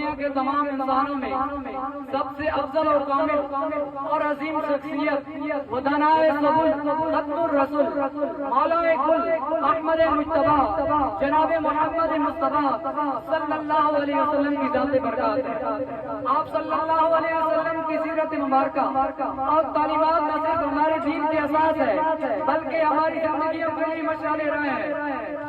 دنیا کے تمام انسانوں میں سب سے افضل اور کامل اور عظیم شخصیت ودانائے سبل خطب الرسول مولا کل احمد مجتبی جناب محمد مصطفیٰ صلی اللہ علیہ وسلم کی ذات برکات ہے۔ آپ صلی اللہ علیہ وسلم کی سیرت مبارکہ اور تعلیمات نہ صرف ہمارے دین کے اساس ہے بلکہ ہماری زندگیوں کے لیے مشعل راہ ہے۔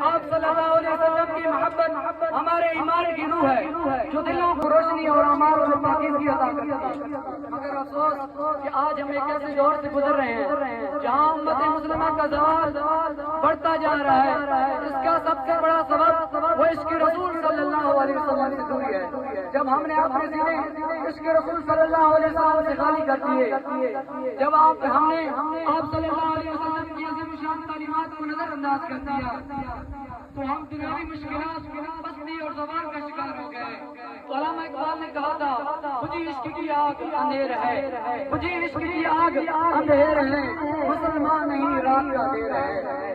آپ صلی اللہ علیہ وسلم کی محبت ہمارے ایمان کی روح ہے جو دلوں کو روشنی اور اعمال میں پاکیزگی عطا کرتی ہے۔ مگر افسوس کہ آج ہم ایک ایسے دور سے گزر رہے ہیں جہاں امت مسلمہ کا زوال بڑھتا جا رہا ہے۔ اس کا سب سے بڑا سبب وہ عشق رسول صلی اللہ علیہ وسلم سے دوری ہے۔ جب ہم نے اپنے سینے عشق رسول صلی اللہ علیہ وسلم سے خالی کر دیے، جب ہم نے آپ صلی اللہ علیہ وسلم کی عظیم شان تعلیمات کو نظر انداز کر دیا تو ہم دنیاوی مشکلات پستی اور زوال کا شکار ہو گئے۔ علامہ اقبال نے کہا تھا مجھے عشق کی آگ اندھیر ہے، مجھے عشق کی آگ اندھیر ہے، مسلمان نہیں رات کا دیر ہے۔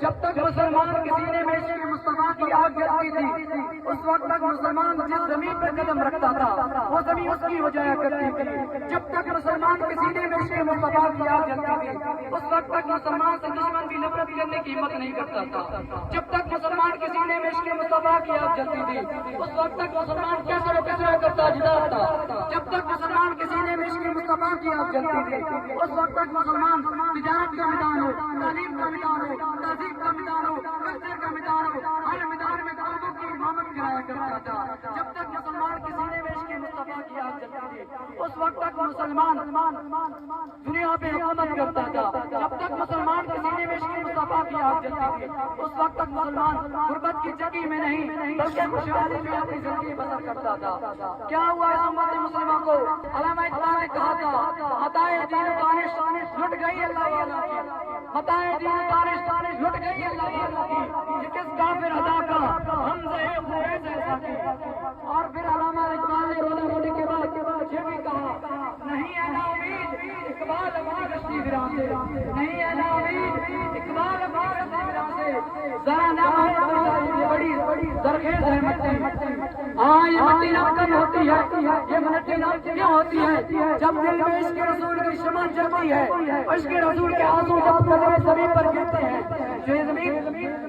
جب تک مسلمان کے سینے میں عشق مصطفیٰ کی آگ جلتی تھی اس وقت تک مسلمان جس زمین پر قدم رکھتا تھا وہ زمین اس کی ہو جایا کرتی تھی۔ جب تک مسلمان کے سینے میں عشق مصطفیٰ کی آگ جلتی تھی اس وقت تک مسلمان سے دشمن کی نفرت کرنے کی ہمت نہیں کرتا تھا۔ جب تک مسلمان کے سینے میں عشق مصطفیٰ کی آگ جلتی تھی اس وقت تک مسلمان کیسر و کسرا کرتا جدا تھا۔ جب تک مسلمان کے سینے میں عشق مصطفیٰ کی آگ جلتی تھی اس وقت تک مسلمان تجارت کا میدان ہو، تعلیم کا میدان ہو، تہذیب کا میدان ہو، کلچر کا میدان ہو، ہر میدان میں قوموں کی امامت کرایا کرتا تھا۔ جب تک مسلمان کے سینے میں عشق مصطفیٰ کی آگ جلتی تھی اس وقت تک مسلمان دنیا پہ حکومت کرتا تھا۔ جب تک مسلمان کے سینے میں عشق مصطفیٰ کی آگ جلتی تھی اس وقت تک مسلمان غربت کی چکی میں نہیں بلکہ خوشحالی میں اپنی زندگی بسر کرتا تھا۔ کیا ہوا اس امت مسلمہ کو؟ علامہ اقبال نے کہا تھا متاع دین دانش لٹ گئی اللہ والا کی، متاع دین دانش لٹ گئی اللہ والا کی، یہ کس کافر ادا کا ہم زہے ہوئے جیسا کی۔ اور پھر علامہ اقبال نے رونا رونے کے بعد یہ بھی کہا نہیں ہے نا امید اقبال اپنی کشتی گراں سے، نہیں ہے نا امید اقبال اپنی کشتی گراں سے، ذرا نہ یہ بڑی زرخیز ہے مٹی۔ ہاں یہ مٹی نہ کم ہوتی ہے، یہ مٹی نہ کیوں ہوتی ہے جب دل میں عشق رسول کی شمع جلتی ہے، عشق رسول کے آنسو جب قدم زمین پر گرتے ہیں جو یہ زمین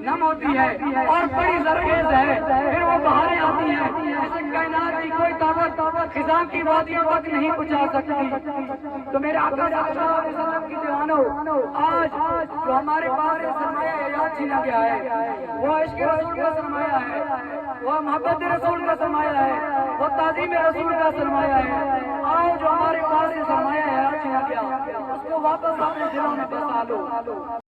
نم ہوتی ہے اور بڑی زرخیز ہے، پھر وہ بہاریں آتی ہیں اس کائنات کی کوئی طاقت خزاں کی وادیوں تک نہیں پہنچا سکتی۔ تو میرے آقا صلی اللہ علیہ وسلم کی دیوانوں، آج جو ہمارے پاس سرمایہ حیات چھینا گیا ہے وہ عشق رسول کا سرمایہ ہے، وہ محبت رسول کا سرمایہ ہے، وہ تعظیم رسول کا سرمایہ ہے۔ آؤ جو ہمارے پاس سرمایہ حیات چھینا گیا اس کو واپس اپنے دلوں میں بسا لو۔